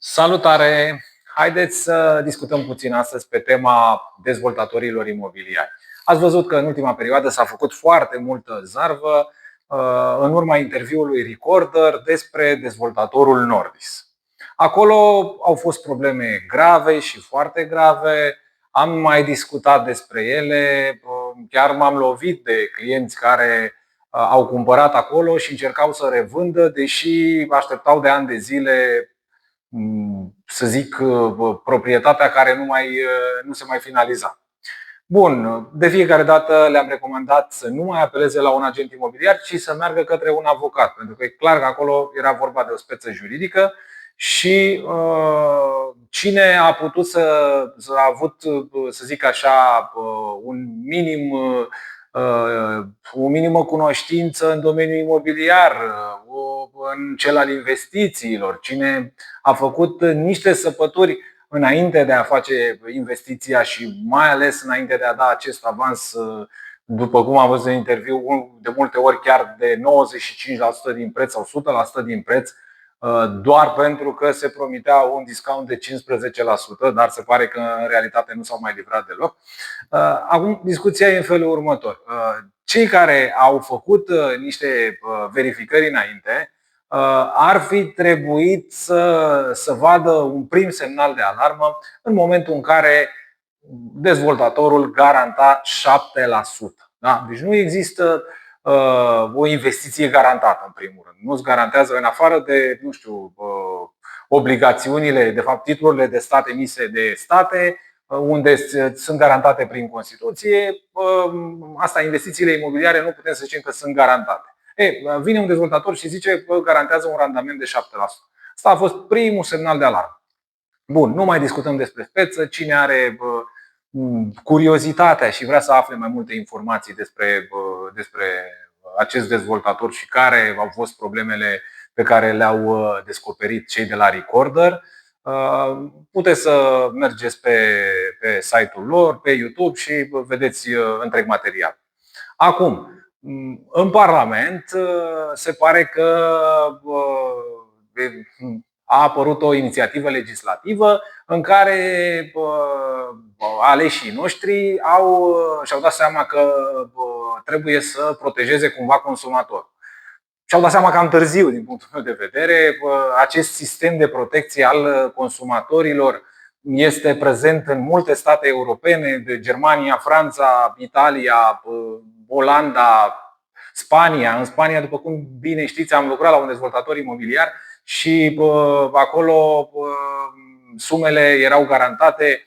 Salutare! Haideți să discutăm puțin astăzi pe tema dezvoltatorilor imobiliari. Ați văzut că în ultima perioadă s-a făcut foarte multă zarvă în urma interviului Recorder despre dezvoltatorul Nordis. Acolo au fost probleme grave și foarte grave. Am mai discutat despre ele, chiar m-am lovit de clienți care au cumpărat acolo și încercau să revândă, deși așteptau de ani de zile, să zic, proprietatea care nu se mai finaliza. Bun, de fiecare dată le-am recomandat să nu mai apeleze la un agent imobiliar, ci să meargă către un avocat, pentru că e clar că acolo era vorba de o speță juridică și cine a putut să a avut, să zic așa, o minimă cunoștință în domeniul imobiliar, în cel al investițiilor, cine a făcut niște săpături înainte de a face investiția și mai ales înainte de a da acest avans, după cum am văzut în interviu, de multe ori chiar de 95% din preț sau 100% din preț, doar pentru că se promitea un discount de 15%, dar se pare că în realitate nu s-au mai livrat deloc. Acum discuția e în felul următor. Cei care au făcut niște verificări înainte ar fi trebuit să vadă un prim semnal de alarmă în momentul în care dezvoltatorul garanta 7%. Da? Deci nu există o investiție garantată, în primul rând. Nu-ți garantează, în afară de, nu știu, obligațiunile, de fapt titlurile de stat emise de state, unde sunt garantate prin Constituție. Asta, investițiile imobiliare, nu putem să zicem că sunt garantate. Vine un dezvoltator și zice că garantează un randament de 7%. Asta a fost primul semnal de alarmă. Bun, nu mai discutăm despre speță. Cine are curiozitatea și vrea să afle mai multe informații despre acest dezvoltator și care au fost problemele pe care le-au descoperit cei de la Recorder, puteți să mergeți pe site-ul lor, pe YouTube și vedeți întreg material. Acum, în Parlament se pare că a apărut o inițiativă legislativă în care aleșii noștri și-au dat seama că trebuie să protejeze cumva consumatorul. Și-au dat seama cam târziu, din punctul meu de vedere. Acest sistem de protecție al consumatorilor este prezent în multe state europene, de Germania, Franța, Italia, Olanda, Spania. În Spania, după cum bine știți, am lucrat la un dezvoltator imobiliar și acolo sumele erau garantate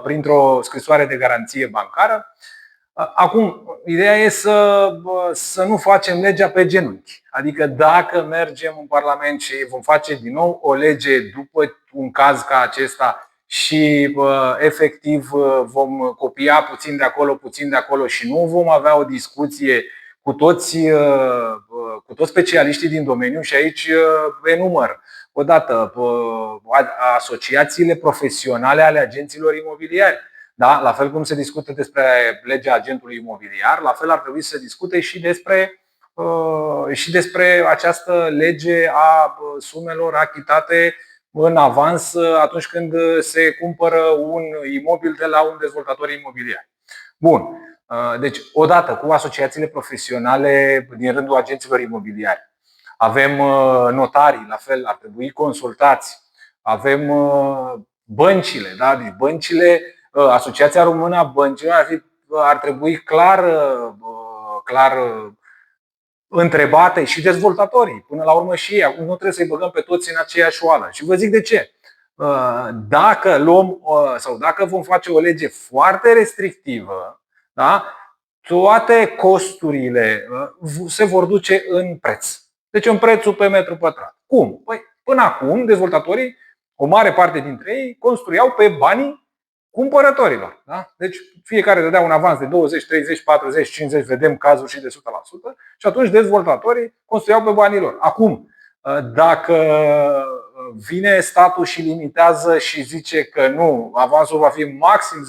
printr-o scrisoare de garanție bancară. Acum, ideea e să nu facem legea pe genunchi. Adică dacă mergem în Parlament și vom face din nou o lege după un caz ca acesta și efectiv vom copia puțin de acolo, puțin de acolo și nu vom avea o discuție cu toți specialiștii din domeniu, și aici enumăr odată asociațiile profesionale ale agenților imobiliari. Da? La fel cum se discută despre legea agentului imobiliar, la fel ar trebui să se discute și despre această lege a sumelor achitate în avans atunci când se cumpără un imobil de la un dezvoltator imobiliar. Bun. Deci, odată cu asociațiile profesionale din rândul agenților imobiliari. Avem notarii, la fel, ar trebui consultați. Avem băncile, da? Deci băncile, Asociația Română a Băncilor ar trebui clar întrebate, și dezvoltatorii, până la urmă și ei. Acum nu trebuie să-i băgăm pe toți în aceeași oală. Și vă zic de ce. Dacă vom face o lege foarte restrictivă, da? Toate costurile se vor duce în preț. Deci în prețul pe metru pătrat. Cum? Păi, până acum, dezvoltatorii, o mare parte dintre ei, construiau pe banii cumpărătorilor. Da? Deci fiecare dădea un avans de 20, 30, 40, 50, vedem cazuri și de 100%, și atunci dezvoltatorii construiau pe banii lor. Acum, dacă vine statul și limitează și zice că nu, avansul va fi maxim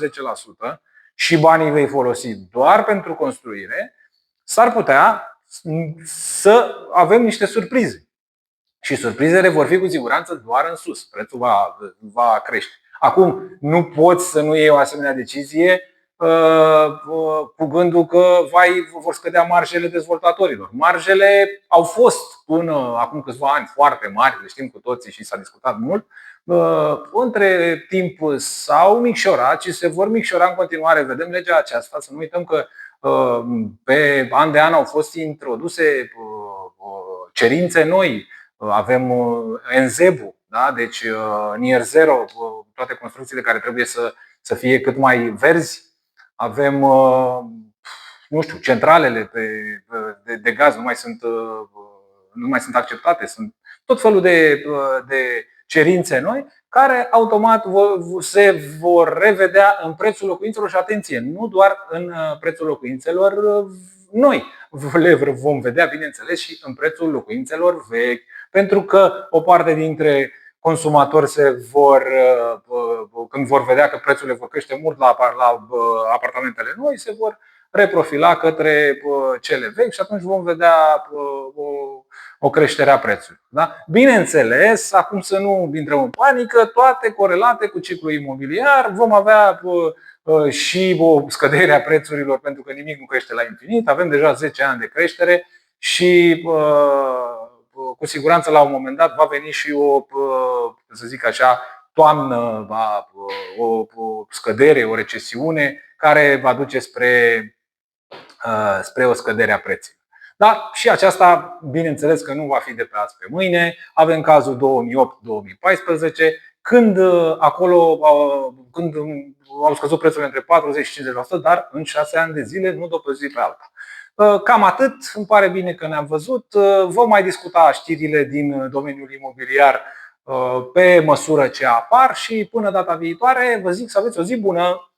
10% și banii vei folosi doar pentru construire, s-ar putea să avem niște surprize. Și surprizele vor fi cu siguranță doar în sus. Prețul va crește. Acum, nu poți să nu iei o asemenea decizie cu gândul că vor scădea marjele dezvoltatorilor. Marjele au fost până acum câțiva ani foarte mari, le știm cu toții și s-a discutat mult. Între timp s-au micșorat și se vor micșora în continuare. Vedem legea aceasta. Să nu uităm că pe an de an au fost introduse cerințe noi. Avem NZEB-ul, da? Deci Near Zero, toate construcțiile care trebuie să fie cât mai verzi. Avem, nu știu, centralele de gaz nu mai sunt acceptate. Sunt tot felul de cerințe noi care automat se vor revedea în prețul locuințelor și, atenție, nu doar în prețul locuințelor noi. Le vom vedea, bineînțeles, și în prețul locuințelor vechi, pentru că o parte dintre consumatori când vor vedea că prețurile vor crește mult la apartamentele noi, se vor reprofila către cele vechi și atunci vom vedea o creștere a prețului. Da? Bineînțeles, acum să nu intrăm în panică, toate corelate cu ciclul imobiliar. Vom avea și o scădere a prețurilor, pentru că nimic nu crește la infinit. Avem deja 10 ani de creștere și cu siguranță la un moment dat va veni și să zic așa, toamnă, o scădere, o recesiune care va duce spre o scădere a prețurilor. Dar și aceasta, bineînțeles că nu va fi de pe azi pe mâine. Avem cazul 2008-2014, când au scăzut prețurile între 40 și 50%, dar în 6 ani de zile, nu de o zi pe alta. Cam atât, îmi pare bine că ne-am văzut. Vom mai discuta știrile din domeniul imobiliar pe măsură ce apar și până data viitoare vă zic să aveți o zi bună!